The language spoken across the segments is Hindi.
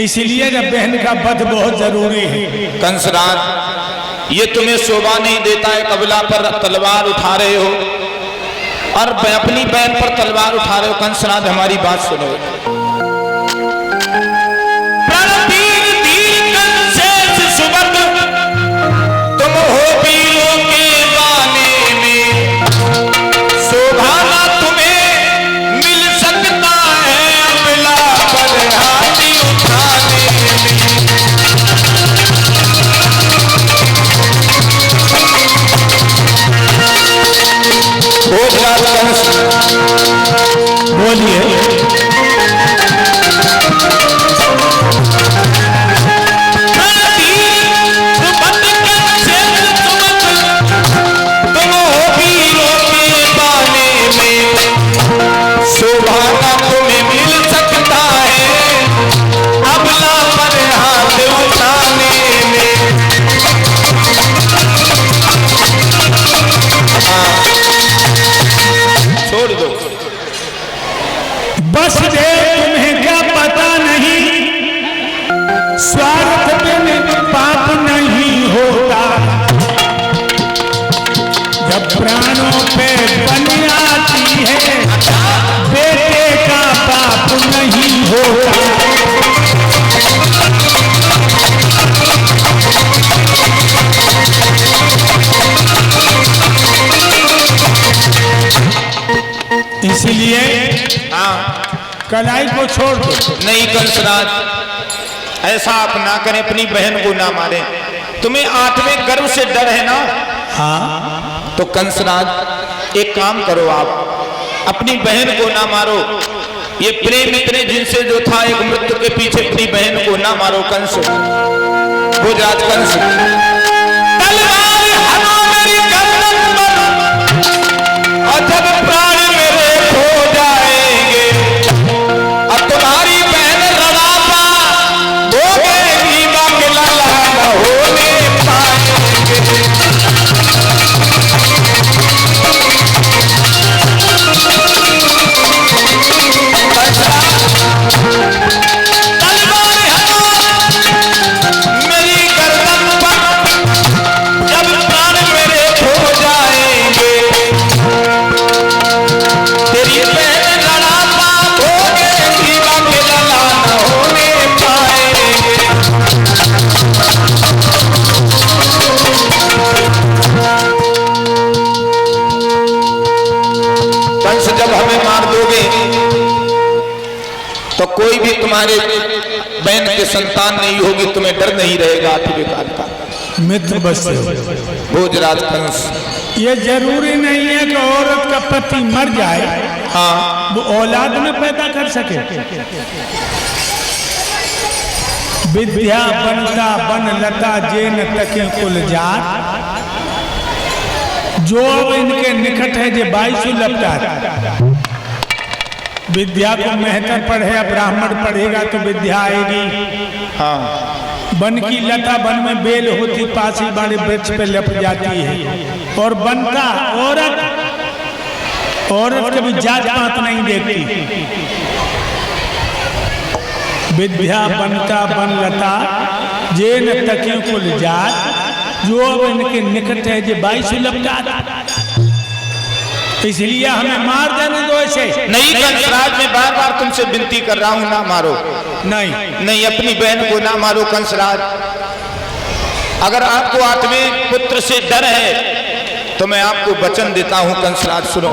इसलिए जब बहन का वध बहुत जरूरी है। कंसराज ये तुम्हें शोभा नहीं देता है, कबीला पर तलवार उठा रहे हो और अपनी बहन पर तलवार उठा रहे हो। कंसराज हमारी बात सुनो। तुम हो वीरों के बाने में, शोभा ना तुम्हें मिल सकता है अबला पर हाथी उठाने में। बोलिए। बस दे तुम्हें क्या पता नहीं, स्वार्थ में पाप नहीं होता, जब प्राणों पे बन आती है बेटे का पाप नहीं होता। इसलिए कलाई को छोड़ दो। नहीं कंसराज, ऐसा आप ना करें, अपनी बहन को ना मारें। तुम्हें 8वें गर्भ से डर है ना? हाँ। तो कंसराज एक काम करो, आप अपनी बहन को ना मारो। ये प्रेम इतने जिनसे जो था, एक मृत्यु के पीछे अपनी बहन को ना मारो। कंस भोजराज कंस, तलवार हनो मेरी गर्दन पर, और जब प्राण मेरे खो जाएंगे, अब तुम्हारी बहन रड़ापा भोगेगी, बाकी लाला न होने पाएंगे। जब हमें मार दोगे तो कोई भी तुम्हारे बहन के संतान नहीं होगी, तुम्हें डर नहीं रहेगा 8वें काल का। मित्र बसे भोजराज कंस, ये जरूरी नहीं है कि औरत का पति मर जाए, हाँ, वो औलाद में पैदा कर सके। विद्या बनता बन लता जेन तके कुल जात, जो इनके निकट है जे 22 लपटा। विद्या को मेहतर पढ़े, ब्राह्मण पढ़ेगा तो विद्या आएगी। हाँ। बन की लता बन में बेल होती, पास ही बड़े वृक्ष पे लप जाती है। और बनता औरत कभी जात पात नहीं देखती। विद्या बनता बन लता जेन तकियों कुल जात, जो अब इनके निकट है जे 22 लपटा। इसलिए हमें मार देने दो ऐसे। नहीं कंसराज, मैं बार बार तुमसे विनती कर रहा हूं, ना मारो। नहीं, अपनी बहन को ना मारो कंसराज। अगर आपको 8वें पुत्र से डर है तो मैं आपको वचन देता हूं कंसराज, सुनो।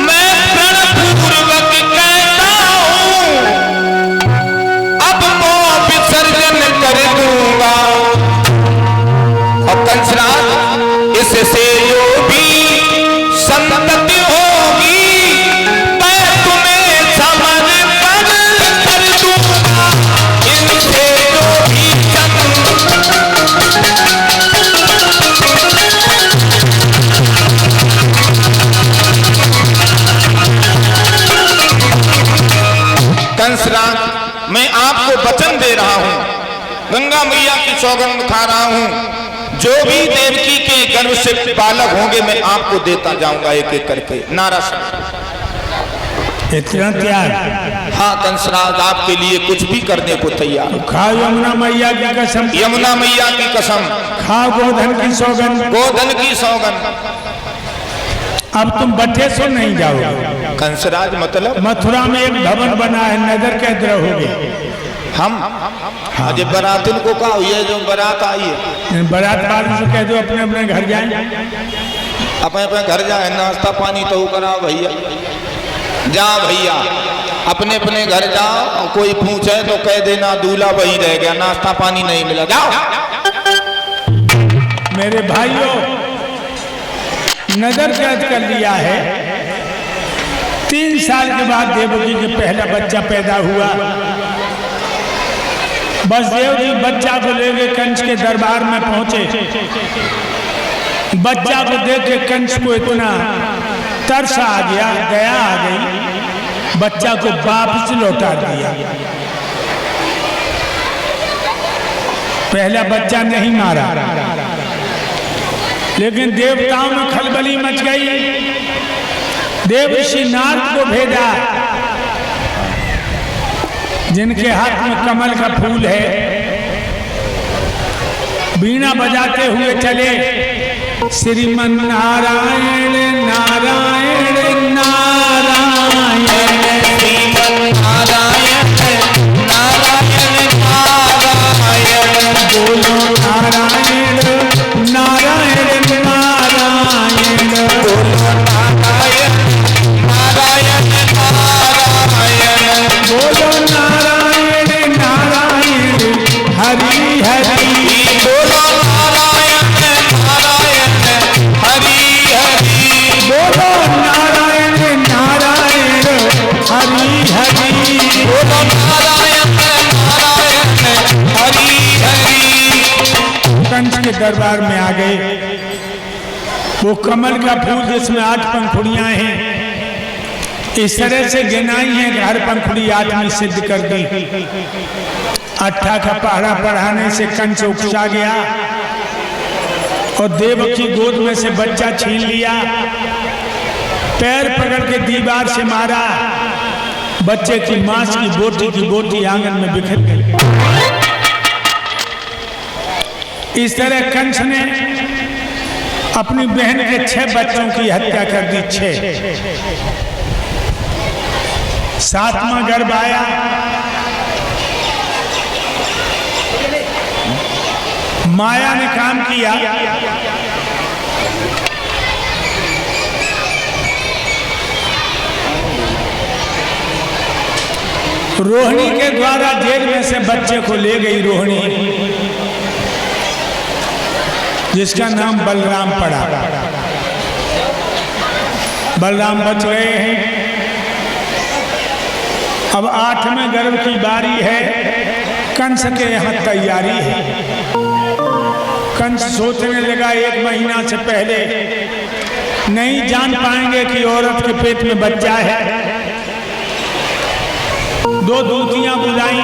मैं प्रणपूर्वक कहता हूं, अब मोह विसर्जन कर दूंगा। और कंसराज, इससे जो भी संतति होगी मैं तुम्हें समर्पण कर दूंगा। इनसे जो भी कंसराज, मैं आपको वचन दे रहा हूं, गंगा मैया की सौगंध खा रहा हूं, जो भी देवकी के गर्भ से बालक होंगे मैं आपको देता जाऊंगा एक एक करके। नारा इतना त्याग? हाँ कंसराज आपके लिए कुछ भी करने को तैयार। खाओ यमुना मैया की कसम, यमुना मैया की कसम, खाओ गोधन की सौगंध, गोधन की सौगंध। अब तुम बट्टे सो नहीं जाओगे। कंसराज मतलब मथुरा में एक भवन बना है, नगर कैद रहोगे। हम अजय बारातिन को कहा ये जो बारात आई है, बारात वालों से कह दो अपने अपने घर जाएं। अपने अपने घर जाए, नाश्ता पानी तो कराओ भैया। जाओ भैया अपने अपने घर जाओ, कोई पूछे तो कह देना दूल्हा वही रह गया, नाश्ता पानी नहीं मिला। जाओ मेरे भाइयों, नजर कैद कर लिया है। 3 साल के बाद देवकी के पहला बच्चा पैदा हुआ। बसदेव जी बच्चा को लेके कंस के दरबार में पहुंचे। बच्चा को देख के कंस को इतना तरस आ गया, दया आ गई, बच्चा को वापस लौटा दिया। पहला बच्चा नहीं मारा, लेकिन देवताओं में खलबली मच गई। देवर्षि नारद को भेजा, जिनके हाथ में कमल का फूल है, बीणा बजाते हुए चले। श्रीमन नारायण नारायण नारायण, श्रीमन नारायण नारायण नारायण, बोलो नारायण नारायण नारायण, बोलो नारायण नारायण नारायण, बोलो नारायण नारायण हरि हरि, बोलो नारायण नारायण हरि हरि, बोलो नारायण नारायण हरि हरि, बोलो नारायण नारायण हरि हरि। कंस के दरबार में आ गए। वो कमल का फूल जिसमें 8 पंखुड़ियां हैं, इस तरह से गिनाई है कि हर पंखुड़ी 8वीं सिद्ध कर दी। 8 का पहरा पढ़ाने से कंस उकसा गया और देवकी गोद में से बच्चा छीन लिया। पैर पकड़ के दीवार से मारा, बच्चे की मांस की बोटी आंगन में बिखर गई। इस तरह कंस ने अपनी बहन के 6 बच्चों की हत्या कर दी। 6। 7वां गर्भ आया। माया ने काम किया, रोहिणी के द्वारा जेल में से बच्चे को ले गई। रोहिणी, जिसका नाम बलराम पड़ा। बलराम बच गए हैं। अब 8वें गर्भ की बारी है। कंस के यहाँ तैयारी है। कंस सोचने लगा 1 महीना से पहले नहीं जान पाएंगे कि औरत के पेट में बच्चा है। 2 दूतियां बुलाई,